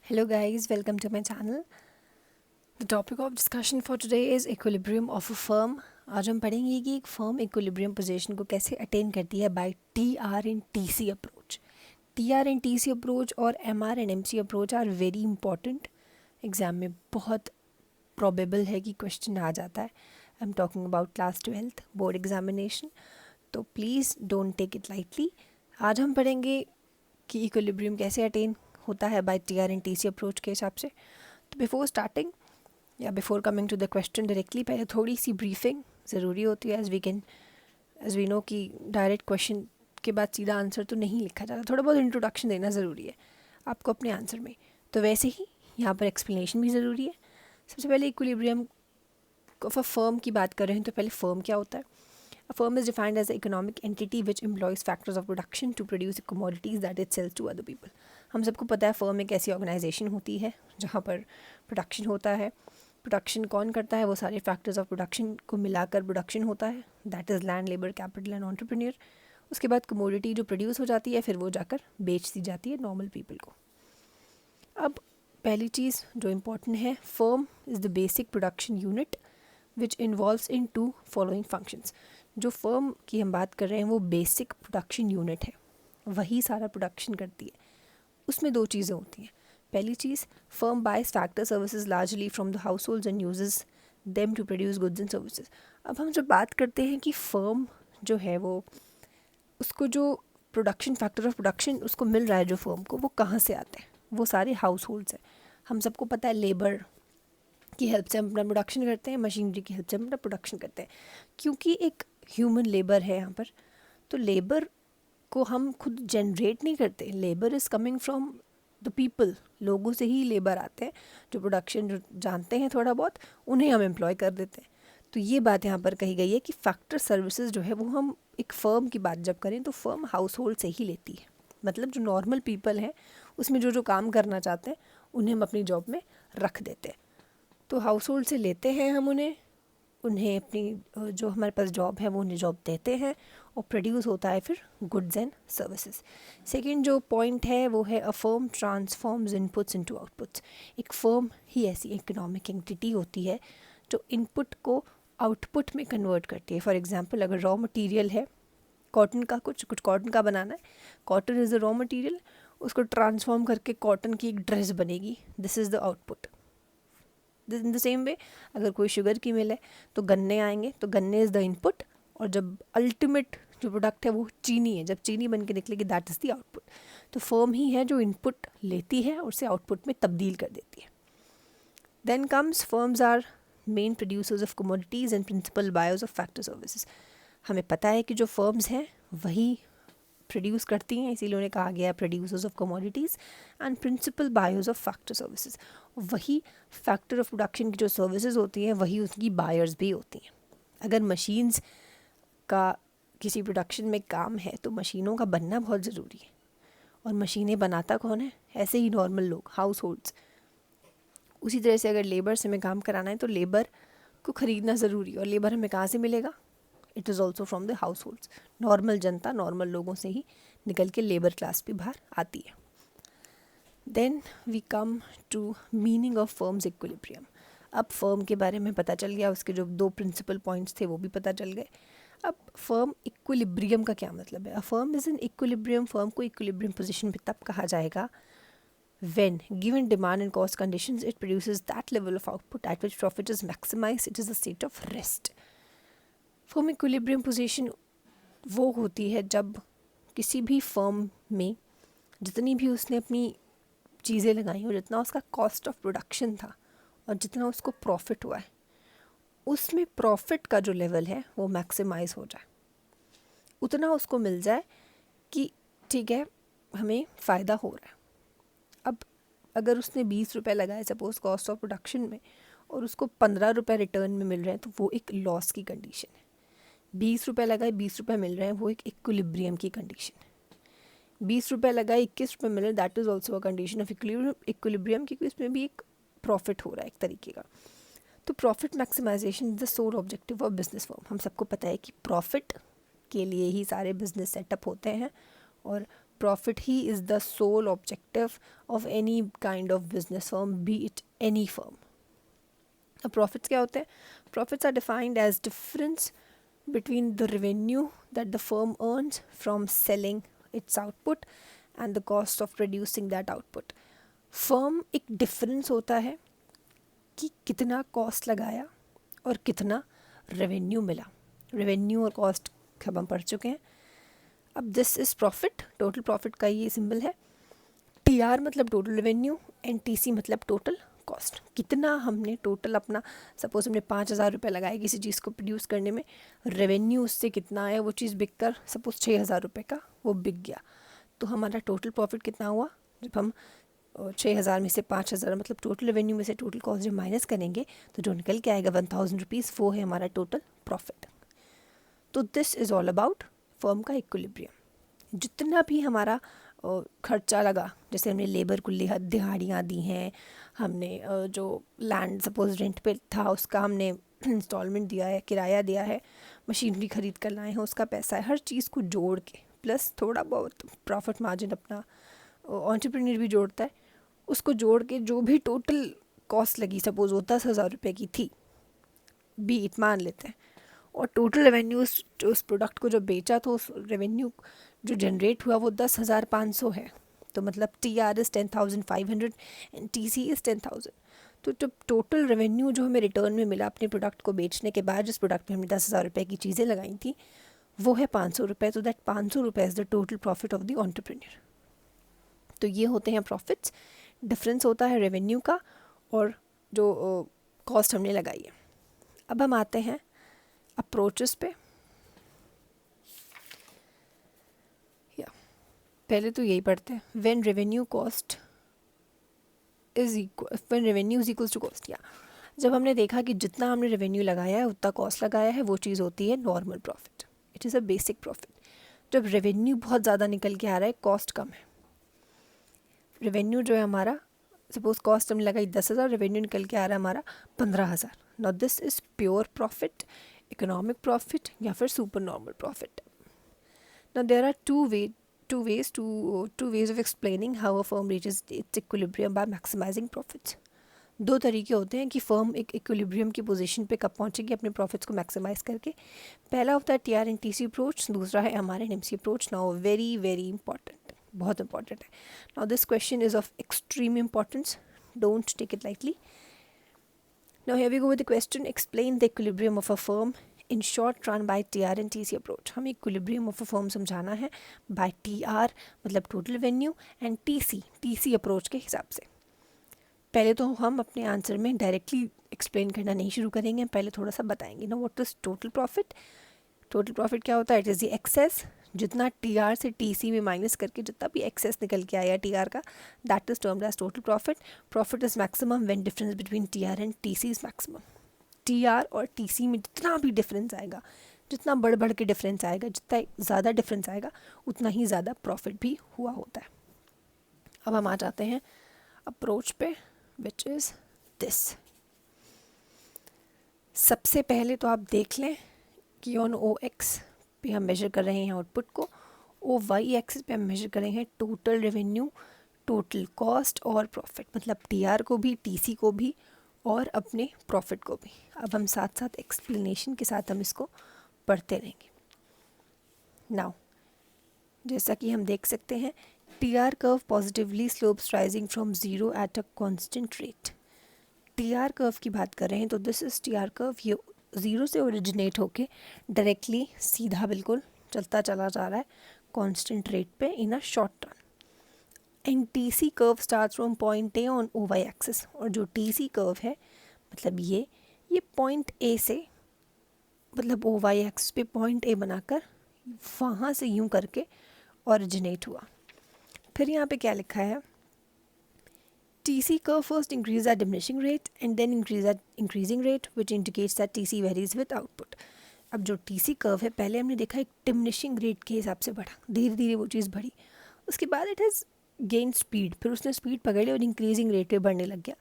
Hello guys, welcome to my channel. The topic of discussion for today is equilibrium of a firm. आज हम पढ़ेंगे कि एक firm equilibrium position को कैसे attain करती है by TR and TC approach. TR and TC approach और MR and MC approach are very important. Exam में बहुत probable है कि question आ जाता है. I'm talking about class 12th board examination. तो please don't take it lightly. आज हम पढ़ेंगे कि इक्विलिब्रियम कैसे अटेन होता है by TR and TC approach के हिसाब से. तो बिफोर स्टार्टिंग या before coming to the question directly पहले थोड़ी सी ब्रीफिंग ज़रूरी होती है. एज वी नो कि डायरेक्ट क्वेश्चन के बाद सीधा आंसर तो नहीं लिखा जाता, थोड़ा बहुत इंट्रोडक्शन देना ज़रूरी है आपको अपने आंसर में. तो वैसे ही यहाँ पर एक्सप्लेनेशन भी ज़रूरी है. सबसे पहले इक्विलिब्रियम ऑफ अ फर्म की बात कर रहे हैं तो पहले फर्म क्या होता है. A firm is defined as an economic entity which employs factors of production to produce commodities that it sells to other people. हम सबको पता है फर्म एक ऐसी ऑर्गेनाइजेशन होती है जहाँ पर प्रोडक्शन होता है. प्रोडक्शन कौन करता है? वो सारे फैक्टर्स ऑफ प्रोडक्शन को मिलाकर प्रोडक्शन होता है. That is land, labour, capital and entrepreneur. उसके बाद कमोडिटी जो प्रोड्यूस हो जाती है फिर वो जाकर बेच दी जाती है नॉर्मल पीपल को. अब पहली चीज़ जो इम्पोर्टेंट है, firm is the basic production unit which involves in two following functions. जो फर्म की हम बात कर रहे हैं वो बेसिक प्रोडक्शन यूनिट है, वही सारा प्रोडक्शन करती है. उसमें दो चीज़ें होती हैं. पहली चीज़, firm buys factor services largely from the households and uses them to produce goods and services. अब हम जब बात करते हैं कि फर्म जो है वो उसको जो प्रोडक्शन फैक्टर ऑफ प्रोडक्शन उसको मिल रहा है जो फर्म को, वो कहाँ से आते हैं? वो सारे हाउस होल्ड्स हैं. हम सबको पता है लेबर की हेल्प से हम अपना प्रोडक्शन करते हैं, मशीनरी की हेल्प से हम अपना प्रोडक्शन करते हैं. क्योंकि एक ह्यूमन लेबर है यहाँ पर, तो लेबर को हम खुद जनरेट नहीं करते. Labour is coming from the people. लोगों से ही लेबर आते हैं जो प्रोडक्शन जो जानते हैं थोड़ा बहुत, उन्हें हम एम्प्लॉय कर देते हैं. तो ये बात यहाँ पर कही गई है कि फैक्टर सर्विसेज जो है वो हम एक फ़र्म की बात जब करें तो फर्म हाउस होल्ड से ही लेती है. मतलब जो नॉर्मल पीपल हैं उसमें जो जो काम करना चाहते हैं उन्हें हम अपनी जॉब में रख देते हैं. तो हाउस होल्ड से लेते हैं हम उन्हें अपनी जो हमारे पास जॉब है वो उन्हें जॉब देते हैं और प्रोड्यूस होता है फिर गुड्स एंड सर्विसेज. सेकंड जो पॉइंट है वो है a firm transforms inputs into outputs. एक फर्म ही ऐसी इकोनॉमिक एंटिटी होती है जो इनपुट को आउटपुट में कन्वर्ट करती है. फॉर एग्जांपल, अगर रॉ मटेरियल है कॉटन का, कुछ कॉटन का बनाना है, cotton is the raw material, उसको ट्रांसफॉर्म करके कॉटन की एक ड्रेस बनेगी. This is the output. In the same way अगर कोई शुगर की मिल है तो गन्ने आएंगे, तो गन्ने इज़ द इनपुट, और जब अल्टीमेट जो प्रोडक्ट है वो चीनी है, जब चीनी बन के निकलेगी दैट इज़ द आउटपुट. तो फर्म ही है जो इनपुट लेती है और उसे आउटपुट में तब्दील कर देती है. Then comes firms are main producers of commodities and principal buyers of factor services. हमें पता है कि जो फर्म्स हैं वही प्रोड्यूस करती हैं, इसीलिए उन्हें कहा गया है producers of commodities and principal buyers of factor services. वही फैक्टर ऑफ प्रोडक्शन की जो सर्विसेज होती हैं वही उसकी बायर्स भी होती हैं. अगर मशीन्स का किसी प्रोडक्शन में काम है तो मशीनों का बनना बहुत ज़रूरी है. और मशीनें बनाता कौन है? ऐसे ही नॉर्मल लोग, हाउस होल्ड्स. उसी तरह से अगर लेबर से हमें काम कराना है तो लेबर को ख़रीदना ज़रूरी है, और लेबर हमें कहाँ से मिलेगा? It is also from the house holds. Normal Janata, normal लोगों से ही निकल के लेबर क्लास भी बाहर आती है. Then we come to meaning of firms equilibrium. अब फर्म के बारे में पता चल गया, उसके जो दो प्रिंसिपल पॉइंट्स थे वो भी पता चल गए. अब फर्म इक्विलिब्रियम का क्या मतलब है? A firm is in equilibrium. Firm को इक्विलिब्रियम पोजीशन पे तब कहा जाएगा when given demand and cost conditions it produces that level of output at which profit is maximized. It is a state of rest. Firm equilibrium position वो होती है जब किसी भी फर्म में जितनी भी उसने अपनी चीज़ें लगाई और जितना उसका कॉस्ट ऑफ प्रोडक्शन था और जितना उसको प्रॉफिट हुआ है, उसमें प्रॉफिट का जो लेवल है वो मैक्सिमाइज हो जाए. उतना उसको मिल जाए कि ठीक है, हमें फ़ायदा हो रहा है. अब अगर उसने 20 रुपये लगाए सपोज़ कॉस्ट ऑफ प्रोडक्शन में और उसको 15 रुपये रिटर्न में मिल रहे हैं तो वो एक लॉस की कंडीशन है. 20 रुपये लगाए 20 रुपये मिल रहे हैं, वो एक इक्विलिब्रियम की कंडीशन है. 20 रुपये लगाए 21 रुपये मिले, that is also a condition of equilibrium, क्योंकि इसमें भी एक प्रॉफिट हो रहा है एक तरीके का. तो profit maximization is the sole objective of business firm. हम सबको पता है कि प्रॉफिट के लिए ही सारे बिजनेस सेटअप होते हैं, और प्रॉफिट ही is the sole objective of any kind of business firm, be it any firm. अब प्रॉफिट्स क्या होते हैं? Profits are defined as difference between the revenue that the firm earns from selling its output and the cost of producing that output. Firm एक difference होता है कि कितना कॉस्ट लगाया और कितना रेवेन्यू मिला. रेवेन्यू और कॉस्ट अब हम पढ़ चुके हैं. अब this is profit. Total profit का ये सिंबल है. टीआर मतलब टोटल रेवेन्यू एंड टीसी मतलब टोटल कॉस्ट. कितना हमने टोटल अपना, सपोज हमने 5,000 रुपये लगाए किसी चीज़ को प्रोड्यूस करने में, रेवेन्यू उससे कितना आया, वो चीज़ बिक कर सपोज 6,000 रुपये का वो बिक गया, तो हमारा टोटल प्रॉफिट कितना हुआ? जब हम 6,000 में से 5,000 मतलब टोटल रेवेन्यू में से टोटल कॉस्ट जब माइनस करेंगे तो जो निकल के आएगा 1,000 रुपीज़, वो है हमारा टोटल प्रॉफिट. तो this is all about firm का इक्विलिब्रियम. जितना भी हमारा खर्चा लगा, जैसे हमने लेबर को दिहाड़ियाँ दी हैं, हमने जो लैंड सपोज रेंट पे था उसका हमने इंस्टॉलमेंट दिया है, किराया दिया है, मशीनरी ख़रीद कर लाए हैं उसका पैसा है, हर चीज़ को जोड़ के प्लस थोड़ा बहुत प्रॉफिट मार्जिन अपना एंटरप्रेन्योर भी जोड़ता है, उसको जोड़ के जो भी टोटल कॉस्ट लगी, सपोज वो 10,000 रुपये की थी, बी इट मान लेते हैं, और टोटल रेवेन्यू उस प्रोडक्ट को जो बेचा तो उस रेवेन्यू जो जनरेट हुआ वो 10,500 है. तो मतलब TR is 10,500 and TC is 10,000. तो जब टोटल रेवेन्यू जो हमें रिटर्न में मिला अपने प्रोडक्ट को बेचने के बाद, जिस प्रोडक्ट में हमने 10,000 रुपये की चीज़ें लगाई थी, वो है 500 रुपये. तो दैट 500 रुपये is the total profit of the entrepreneur. तो ये होते हैं प्रॉफिट्स. डिफरेंस होता है रेवेन्यू का और जो कॉस्ट हमने लगाई है. अब हम आते हैं अप्रोचेस पे. पहले तो यही पढ़ते हैं. When revenue is equals to cost. या जब हमने देखा कि जितना हमने रेवेन्यू लगाया है उतना कॉस्ट लगाया है, वो चीज़ होती है normal profit. It is a basic profit. जब रेवेन्यू बहुत ज़्यादा निकल के आ रहा है, कॉस्ट कम है, रेवेन्यू जो है हमारा, सपोज कॉस्ट हमने लगाई 10,000, रेवेन्यू निकल के आ रहा है हमारा 15,000. Now this is pure profit, economic profit या फिर super normal profit. Now there are two ways of explaining how a firm reaches its equilibrium by maximizing profits. दो तरीके होते हैं कि फर्म एक इक्विलिब्रियम की पोजीशन पे कब पहुंचेगी अपने प्रॉफिट्स को मैक्सिमाइज करके. पहला होता है TR एंड TC अप्रोच, दूसरा है MR and MC approach. Now very very important, बहुत इंपॉर्टेंट है. Now this question is of extreme importance, don't take it lightly. Now here we go with the question. Explain the equilibrium of a firm in short run by TR and TC approach. हमें equilibrium of a firm समझाना है by TR मतलब total revenue and TC approach के हिसाब से. पहले तो हम अपने आंसर में डायरेक्टली एक्सप्लेन करना नहीं शुरू करेंगे, पहले थोड़ा सा बताएंगे ना what is total profit. Total profit क्या होता है? इट इज़ द एक्सेस, जितना TR से TC में माइनस करके जितना भी एक्सेस निकल के आया TR का, that is termed as total profit. Profit is maximum when difference between TR and TC is maximum. TR और TC में जितना भी डिफरेंस आएगा, जितना बढ़ के डिफरेंस आएगा, जितना ज़्यादा डिफरेंस आएगा, उतना ही ज़्यादा प्रॉफिट भी हुआ होता है. अब हम आ जाते हैं अप्रोच पे, विच इज़ दिस. सबसे पहले तो आप देख लें कि ऑन OX पे हम मेजर कर रहे हैं आउटपुट को, OY एक्सिस पे हम मेजर कर रहे हैं टोटल रेवेन्यू, टोटल कॉस्ट और प्रॉफिट, मतलब TR को भी, TC को भी और अपने प्रॉफिट को भी. अब हम साथ साथ एक्सप्लेनेशन के साथ हम इसको पढ़ते रहेंगे. नाउ जैसा कि हम देख सकते हैं, TR curve positively slopes rising from zero at a constant rate. TR curve की बात कर रहे हैं तो दिस इज TR कर्व. ये ज़ीरो से ओरिजिनेट होके डायरेक्टली सीधा बिल्कुल चलता चला जा रहा है कांस्टेंट रेट पे in a short run. And TC curve start from point A on OY axis. और जो TC कर्व है मतलब ये पॉइंट A से, मतलब OY एक्सिस पे पॉइंट A बनाकर वहाँ से यूं करके ओरिजिनेट हुआ. फिर यहाँ पे क्या लिखा है? TC curve first increase at diminishing rate and then increase at increasing rate, which indicates that TC varies with output. अब जो TC कर्व है, पहले हमने देखा एक डिमिनिशिंग रेट के हिसाब से बढ़ा, धीरे धीरे वो चीज़ बढ़ी, उसके बाद इट हैज़ गेन स्पीड, फिर उसने स्पीड पकड़ी और इंक्रीजिंग रेट पे बढ़ने लग गया.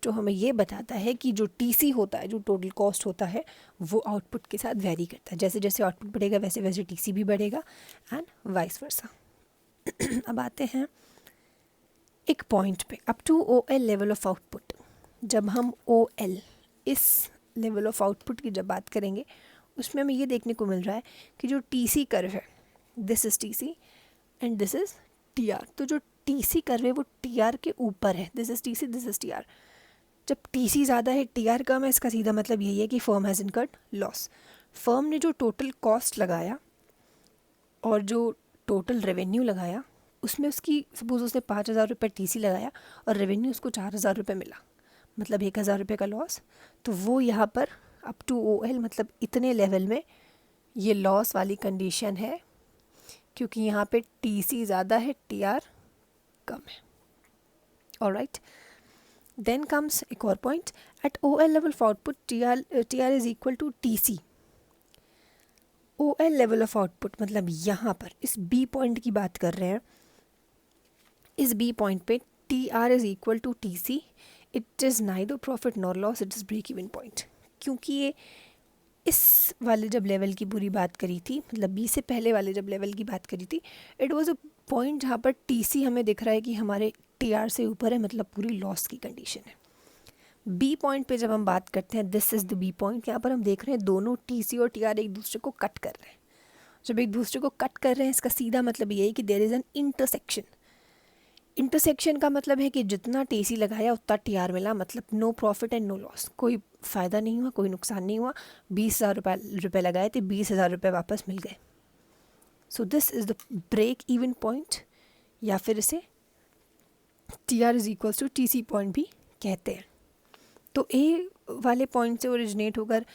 जो हमें ये बताता है कि जो TC होता है, जो टोटल कॉस्ट होता है, वो आउटपुट के साथ वेरी करता है. जैसे जैसे आउटपुट बढ़ेगा वैसे वैसे TC भी बढ़ेगा एंड वाइस वर्सा. अब आते हैं एक पॉइंट पे, up to O L level of output. जब हम ओ एल इस लेवल ऑफ आउटपुट की जब बात करेंगे, उसमें हमें ये देखने को मिल रहा है कि जो टी सी कर्व है, this is T C and this is T R. तो जो टी सी कर्व है वो टी आर के ऊपर है, this is T C, this is T R. जब टी सी ज़्यादा है, टी आर कम है, इसका सीधा मतलब यही है कि firm has incurred loss. Firm ने जो टोटल कॉस्ट लगाया और जो टोटल रेवेन्यू लगाया, उसमें उसकी सपोज उसने 5,000 रुपये टी सी लगाया और रेवेन्यू उसको 4,000 रुपये मिला, मतलब 1,000 रुपये का लॉस। तो वो यहाँ पर अप टू ओ एल मतलब इतने लेवल में ये लॉस वाली कंडीशन है, क्योंकि यहाँ पे टी सी ज़्यादा है, टी आर कम है। ऑलराइट, देन कम्स एक और point, at O L level of output T R is equal to T C. O L level of output मतलब यहाँ पर इस बी पॉइंट की बात कर रहे हैं, इस बी पॉइंट पे T R is equal to T C. It is neither profit nor loss, it is break even point. क्योंकि ये इस वाले जब लेवल की पूरी बात करी थी, मतलब बी से पहले वाले जब लेवल की बात करी थी, इट वाज अ पॉइंट जहाँ पर टी सी हमें दिख रहा है कि हमारे टी आर से ऊपर है, मतलब पूरी लॉस की कंडीशन है। बी पॉइंट पे जब हम बात करते हैं, this is the B point, यहाँ पर हम देख रहे हैं दोनों टी सी और टी आर एक दूसरे को कट कर रहे हैं। जब एक दूसरे को कट कर रहे हैं, इसका सीधा मतलब ये है कि there is an intersection. Intersection का मतलब है कि जितना टी सी लगाया उतना टी आर मिला, मतलब no profit and no loss, कोई फ़ायदा नहीं हुआ, कोई नुकसान नहीं हुआ। 20,000 रुपये लगाए थे, 20,000 रुपये वापस मिल गए। So this is the break even point, या फिर इसे T R is equals to T C point भी कहते हैं। तो ए वाले पॉइंट से ओरिजिनेट होकर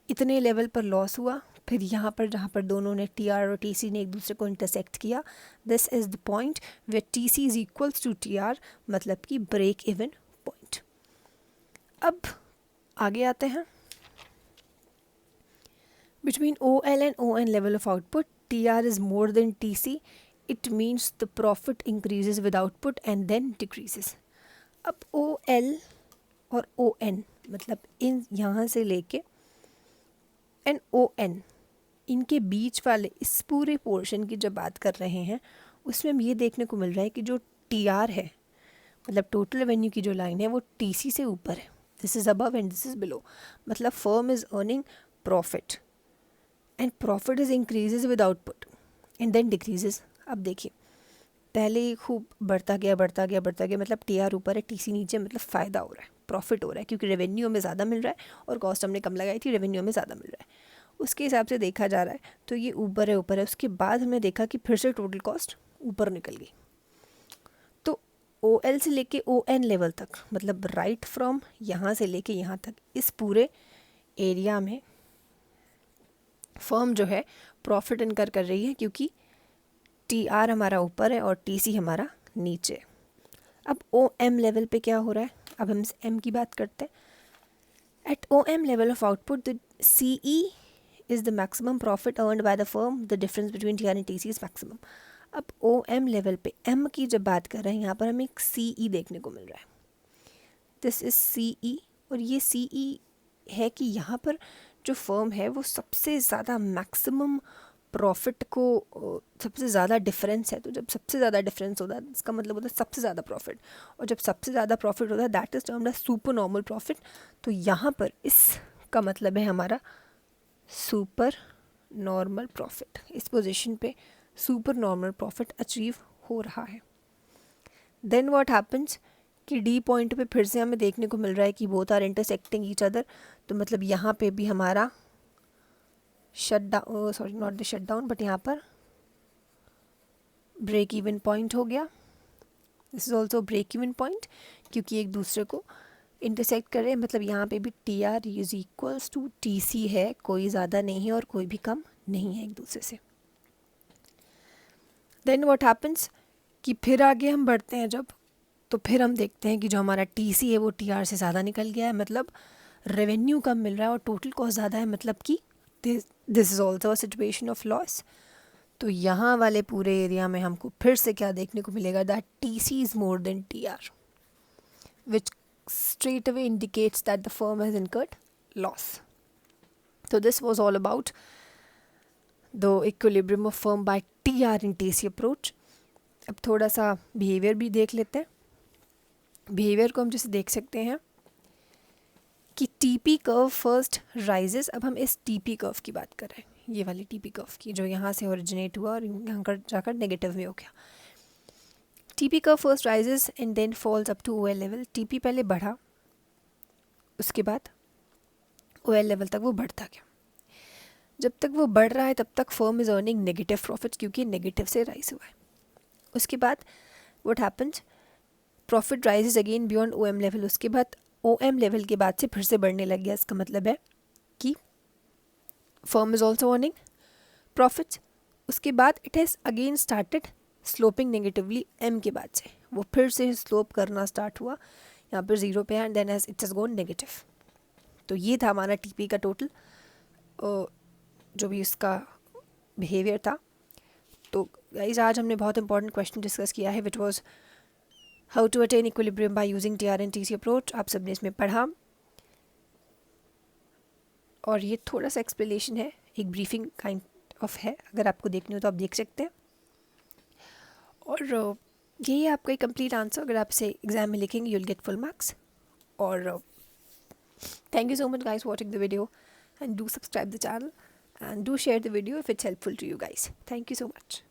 इतने लेवल पर लॉस हुआ, फिर यहाँ पर जहाँ पर दोनों ने टी आर और टी सी ने एक दूसरे को इंटरसेक्ट किया, this is the point where T C is equals to T R, मतलब कि ब्रेक इवन पॉइंट। अब आगे आते हैं, between O L and O N level of output T R is more than T C, it means the profit increases with output and then decreases. अब O L और O N मतलब इन यहाँ से लेके एंड ओ एन, इनके बीच वाले इस पूरे पोर्शन की जब बात कर रहे हैं, उसमें हम ये देखने को मिल रहा है कि जो टी आर है, मतलब टोटल रेवेन्यू की जो लाइन है, वो टी सी से ऊपर है, this is above and this is below. मतलब firm is earning profit and profit is increases with output and then decreases. अब देखिए, पहले खूब बढ़ता गया बढ़ता गया बढ़ता गया, मतलब टी आर ऊपर है, टी सी नीचे, मतलब फ़ायदा हो रहा है, प्रॉफिट हो रहा है, क्योंकि रेवेन्यू हमें ज़्यादा मिल रहा है और कॉस्ट हमने कम लगाई थी, रेवेन्यू हमें ज़्यादा मिल रहा है, उसके हिसाब से देखा जा रहा है। तो ये ऊपर है ऊपर है। उसके बाद हमने देखा कि फिर से टोटल कॉस्ट ऊपर निकल गई। तो ओ एल से लेके ओ एन लेवल तक, मतलब राइट फ्रॉम यहाँ से लेके यहाँ तक, इस पूरे एरिया में फर्म जो है प्रॉफिट इनकर कर रही है, क्योंकि टी आर हमारा ऊपर है और टी सी हमारा नीचे। अब ओ एम लेवल पे क्या हो रहा है, अब हम एम की बात करते हैं। At O M level of output the C E is the maximum profit earned by the firm, the difference between T R and T C is maximum. अब ओ एम लेवल पे M की जब बात कर रहे हैं, यहाँ पर हमें एक सी ई देखने को मिल रहा है, दिस इज सी ई। और ये सी ई है कि यहाँ पर जो फर्म है वो सबसे ज़्यादा मैक्सिमम प्रॉफिट को, सबसे ज़्यादा डिफरेंस है। तो जब सबसे ज़्यादा डिफरेंस होता है, इसका मतलब होता है सबसे ज़्यादा प्रॉफिट, और जब सबसे ज़्यादा प्रॉफिट होता है, that is termed as super normal profit. तो यहाँ पर इसका मतलब है हमारा सुपर नॉर्मल प्रॉफिट, इस पोजीशन पे सुपर नॉर्मल प्रॉफिट अचीव हो रहा है। देन व्हाट हैपन्स कि डी पॉइंट पे फिर से हमें देखने को मिल रहा है कि both are intersecting each other. तो मतलब यहाँ पे भी हमारा shut down, sorry not the shut down, but यहाँ पर ब्रेक इवन पॉइंट हो गया। This is also break even point, क्योंकि एक दूसरे को इंटरसेक्ट कर रहे हैं। मतलब यहाँ पे भी T R is equals to T C है, कोई ज़्यादा नहीं है और कोई भी कम नहीं है एक दूसरे से। देन व्हाट हैपन्स कि फिर आगे हम बढ़ते हैं जब, तो फिर हम देखते हैं कि जो हमारा टी सी है वो टी आर से ज़्यादा निकल गया है, मतलब रेवेन्यू कम मिल रहा है और टोटल कॉस्ट ज़्यादा है, मतलब कि this is also a situation of loss. तो यहाँ वाले पूरे एरिया में हमको फिर से क्या देखने को मिलेगा, that T C is more than T R, which straight away indicates that the firm has incurred loss. So this was all about the equilibrium of firm by TR and TC approach. अब थोड़ा सा behaviour भी देख लेते हैं। Behaviour को हम जैसे देख सकते हैं कि टीपी कर्व फर्स्ट राइजेस। अब हम इस टीपी कर्व की बात कर रहे हैं, ये वाली टीपी कर्व की, जो यहाँ से ओरिजिनेट हुआ और यहाँ कर जाकर नेगेटिव में हो गया। TP curve first rises and then falls up to OL level. TP पहले बढ़ा, उसके बाद ओएल लेवल तक वो बढ़ता गया। जब तक वो बढ़ रहा है तब तक firm is earning negative profits, क्योंकि नेगेटिव से राइज हुआ है। उसके बाद what happens, profit rises again beyond OM level. उसके बाद ओएम लेवल के बाद से फिर से बढ़ने लग गया। इसका मतलब है कि firm is also earning profits. उसके बाद it has again started sloping negatively. M के बाद से वो फिर से स्लोप करना स्टार्ट हुआ, यहाँ पर ज़ीरो पे है, and then as it has gone negative. तो ये था हमारा टीपी का टोटल जो भी उसका बिहेवियर था। तो गाइस आज हमने बहुत इंपॉर्टेंट क्वेश्चन डिस्कस किया है, which was how to attain equilibrium by using TR and TC approach. आप सबने इसमें पढ़ा, और ये थोड़ा सा एक्सप्लेनेशन है, एक ब्रीफिंग काइंड ऑफ है। अगर आपको देखनी हो तो आप देख सकते हैं। और यही है आपका कंप्लीट आंसर। अगर आप इसे एग्जाम में लिखेंगे you will get full marks. और thank you so much guys watching the video, and do subscribe the channel and do share the video if it's helpful to you guys. Thank you so much.